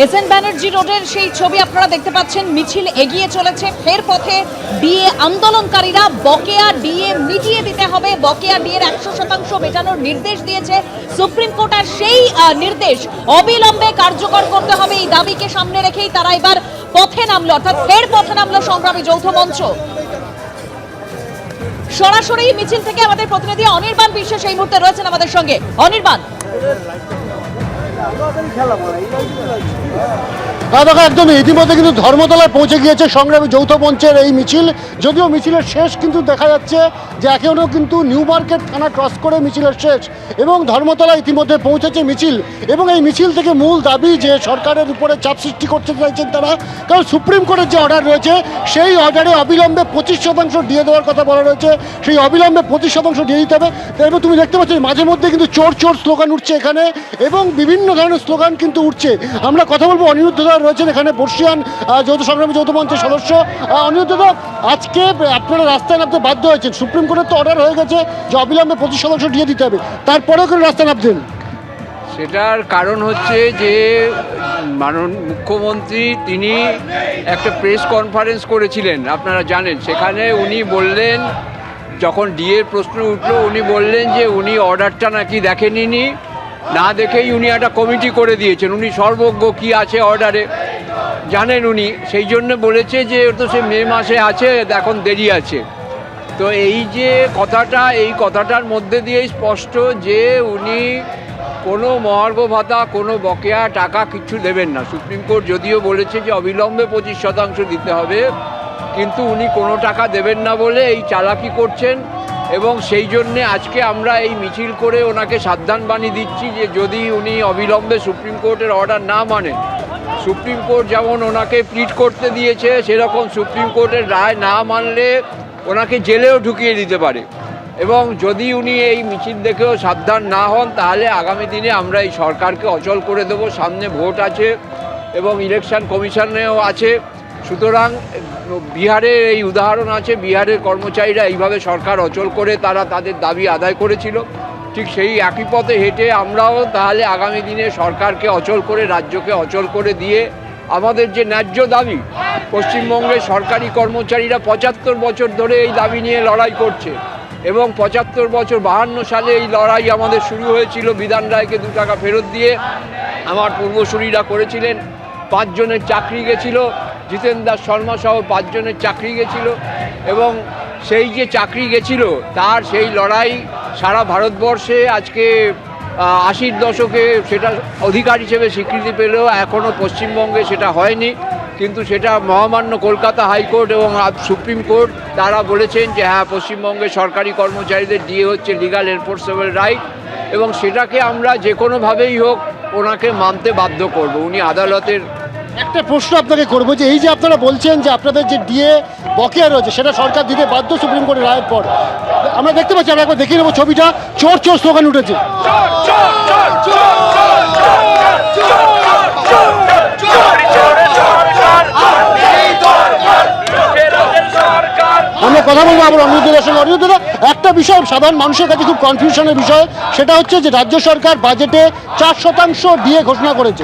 SN Banerjee রোডের সেই ছবি আপনারা দেখতে পাচ্ছেন। মিছিল এগিয়ে চলেছে, ফের পথে ডিএ আন্দোলনকারীরা। বকেয়া ডিএ মিটিয়ে দিতে হবে, বকেয়া ডিএর 100% মেটানোর নির্দেশ দিয়েছে সুপ্রিম কোর্ট। আর সেই নির্দেশ অবিলম্বে কার্যকর করতে হবে, এই দাবিকে সামনে রেখেই তারা এবার পথে নামলো, অর্থাৎ ফের পথে নামলো সংগ্রামী যৌথ মঞ্চ। সরাসরি মিছিল থেকে আমাদের প্রতিনিধি অনির্বাণ বিশ্বাস এই মুহূর্তে রয়েছেন আমাদের সঙ্গে। অনির্বাণ, দেখো একদম ইতিমধ্যে কিন্তু ধর্মতলায় পৌঁছে গিয়েছে সংগ্রামী যৌথ মঞ্চের এই মিছিল। যদিও মিছিলের শেষ কিন্তু দেখা যাচ্ছে যে এখনও কিন্তু নিউ মার্কেট থানা ক্রস করে মিছিলের শেষ, এবং ধর্মতলা ইতিমধ্যে পৌঁছেছে মিছিল। এবং এই মিছিল থেকে মূল দাবি যে সরকারের উপরে চাপ সৃষ্টি করতে চাইছেন তারা, কারণ সুপ্রিম কোর্টের যে অর্ডার রয়েছে সেই অর্ডারে অবিলম্বে 25% দিয়ে দেওয়ার কথা বলা রয়েছে, সেই অবিলম্বে 25% দিয়ে দিতে হবে। এবং তুমি দেখতে পাচ্ছ মাঝে মধ্যে কিন্তু চোর চোর স্লোগান উঠছে এখানে, এবং বিভিন্ন ধরনের স্লোগান কিন্তু উঠছে। আমরা কথা বলবো অনিরুদ্ধ দা রয়েছেন এখানে, বর্ষিয়ান যৌথ সংগ্রামী যৌথ মঞ্চের সদস্য। অনিরুদ্ধ দা, আজকে আপনারা রাস্তায় নামতে বাধ্য হয়েছেন, সুপ্রিম কোর্টের তো অর্ডার হয়ে গেছে যে অবিলম্বে 25% দিয়ে দিতে হবে, তারপরেও কেন রাস্তায় নামতেন? সেটার কারণ হচ্ছে যে মাননীয় মুখ্যমন্ত্রী তিনি একটা প্রেস কনফারেন্স করেছিলেন, আপনারা জানেন। সেখানে উনি বললেন, যখন ডিএর প্রশ্ন উঠলো, উনি বললেন যে উনি অর্ডারটা নাকি দেখেননি, না দেখেই উনি একটা কমিটি করে দিয়েছেন। উনি সর্বজ্ঞ, কি আছে অর্ডারে জানেন উনি, সেই জন্য বলেছে যে তো সে মে মাসে আছে, এখন দেরি আছে। তো এই যে কথাটা, এই কথাটার মধ্যে দিয়েই স্পষ্ট যে উনি কোনো মহার্ঘ ভাতা, কোনো বকেয়া টাকা কিছু দেবেন না। সুপ্রিম কোর্ট যদিও বলেছে যে অবিলম্বে 25% দিতে হবে, কিন্তু উনি কোনো টাকা দেবেন না বলে এই চালাকি করছেন। এবং সেই জন্যে আজকে আমরা এই মিছিল করে ওনাকে সাবধান বাণী দিচ্ছি যে যদি উনি অবিলম্বে সুপ্রিম কোর্টের অর্ডার না মানেন, সুপ্রিম কোর্ট যেমন ওনাকে প্লিড করতে দিয়েছে, সেরকম সুপ্রিম কোর্টের রায় না মানলে ওনাকে জেলেও ঢুকিয়ে দিতে পারে। এবং যদি উনি এই মিছিল দেখেও সাবধান না হন, তাহলে আগামী দিনে আমরা এই সরকারকে অচল করে দেব। সামনে ভোট আছে এবং ইলেকশন কমিশনেও আছে। সুতরাং বিহারের এই উদাহরণ আছে, বিহারের কর্মচারীরা এইভাবে সরকার অচল করে তারা তাদের দাবি আদায় করেছিল। ঠিক সেই একই পথে হেঁটে আমরাও তাহলে আগামী দিনে সরকারকে অচল করে, রাজ্যকে অচল করে দিয়ে আমাদের যে ন্যায্য দাবি, পশ্চিমবঙ্গের সরকারি কর্মচারীরা 75 বছর ধরে এই দাবি নিয়ে লড়াই করছে। এবং 75 বছর 52 সালে এই লড়াই আমাদের শুরু হয়েছিল বিধান রায়কে 2 টাকা ফেরত দিয়ে। আমার পূর্বসূরীরা করেছিলেন, 5 জনের চাকরি গেছিল, জিতেন দাস শর্মা সহ 5 জনের চাকরি গেছিল। এবং সেই যে চাকরি গেছিল তার সেই লড়াই সারা ভারতবর্ষে আজকে 80-র দশকে সেটা অধিকার হিসেবে স্বীকৃতি পেলেও এখনও পশ্চিমবঙ্গে সেটা হয়নি। কিন্তু সেটা মহামান্য কলকাতা হাইকোর্ট এবং সুপ্রিম কোর্ট তারা বলেছেন যে হ্যাঁ, পশ্চিমবঙ্গের সরকারি কর্মচারীদের ডিএ হচ্ছে লিগাল এনফোর্সেবল রাইট, এবং সেটাকে আমরা যে কোনোভাবেই হোক ওনাকে মানতে বাধ্য করব। উনি আদালতের একটা প্রশ্ন আপনাকে করবো, যে এই যে আপনারা বলছেন যে আপনাদের যে ডিএ বকেয়া রয়েছে সেটা সরকার দিতে বাধ্য সুপ্রিম কোর্টের রায়ের পর, আমরা দেখতে পাচ্ছি, আমরা একবার দেখিয়ে নেবো ছবিটা, চোর চোর স্লোগান উঠেছে। আমরা কথা বলবো আবার অনিরুদ্ধদার সঙ্গে। অনিরুদ্ধদা, একটা বিষয় সাধারণ মানুষের কাছে খুব কনফিউশনের বিষয়, সেটা হচ্ছে যে রাজ্য সরকার বাজেটে 4% ডিএ ঘোষণা করেছে।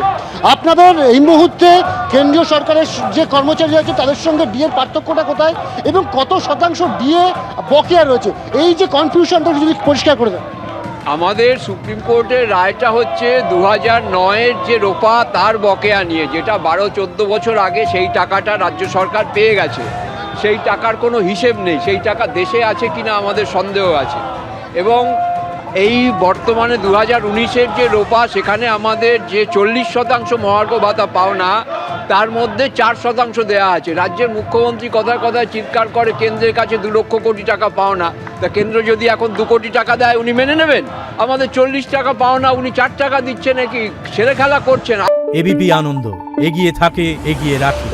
আপনাদের এই মুহূর্তে কেন্দ্রীয় সরকারের যে কর্মচারী আছে তাদের সঙ্গে ডিএর পার্থক্যটা কোথায়, এবং কত শতাংশ ডিএ বকেয়া রয়েছে, এই যে কনফিউশনটা যদি পরিষ্কার করে দেন। আমাদের সুপ্রিম কোর্টের রায়টা হচ্ছে 2009-এর যে রোপা তার বকেয়া নিয়ে, যেটা 12-14 বছর আগে সেই টাকাটা রাজ্য সরকার পেয়ে গেছে। সেই টাকার কোনো হিসেব নেই, সেই টাকা দেশে আছে কিনা আমাদের সন্দেহ আছে। এবং এই বর্তমানে 2019-এর যে রোপা, সেখানে আমাদের যে 40% মহার্ঘ ভাতা পাওনা, তার মধ্যে 4% দেওয়া আছে। রাজ্যের মুখ্যমন্ত্রী কথায় কথায় চিৎকার করে কেন্দ্রের কাছে 2 লক্ষ কোটি টাকা পাওনা। তা কেন্দ্র যদি এখন 2 কোটি টাকা দেয় উনি মেনে নেবেন? আমাদের 40 টাকা পাওনা, উনি 4 টাকা দিচ্ছে নাকি? ছেলে খেলা করছেন। এবিপি আনন্দ, এগিয়ে থাকে, এগিয়ে রাখে।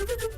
Thank you.